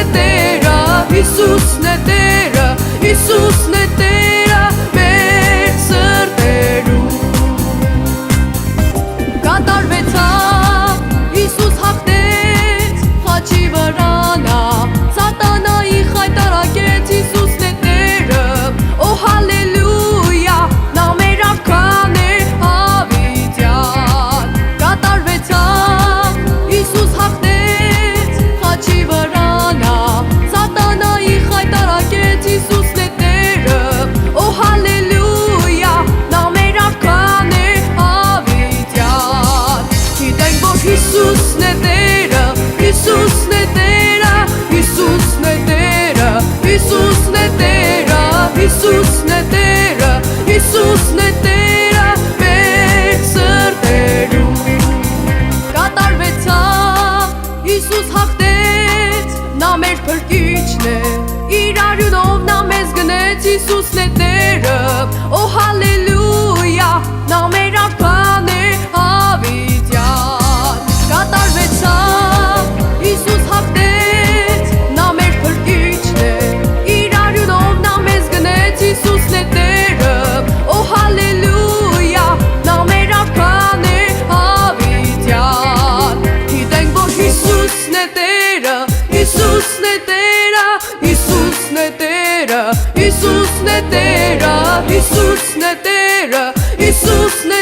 è Tera, Iisusն է Տերը, Iisusն է Տերը մեր սրտերում։ Կատարվեցավ, Իիսուս հաղթեց խաչի վրանա, սատանայի խայտարակեց, Իիսուսն է Տերը, օ հալելույա, նա մեր արքան է հավիտյան։ Կատարվեցավ, Իիսուս հաղթեց խաչի վրանա, սատանայի խայտարակեց, Իիսուսն է Տերը, օ հալելույա, նա մեր արքան է հավիտյան։ Գիտենք, որ Իիսուսն է Տերը, Իիսուսն է Տերը, Իիսուսն է Տերը, Իիսուսն է Տերը, Իիսուսն է Տերը, Իիսուսն է Տերը մեր սրտերում։ Կատարվեցավ, Իիսուս հաղթեց, նա մեր փրկիչն է, իր արյունով նա մեզ գնեց, Իիսուսն է Տերը, օ հալելույա, նա մեր արքան է հավիտյան։ Կատարվեցավ, Իիսուս հաղթեց, նա մեր փրկիչն է, իր արյունով նա մեզ գնեց, Իիսուսն է Տերը, օ հալելույա, նա մեր արքան է հավիտյան։ Գիտենք, որ Իիսուսն է Տերը, Իիսուսն է Տերը, Իիսուսն է Տերը, Իիսուսն է Տերը, Իիսուսն է Տերը, Իիսուսն է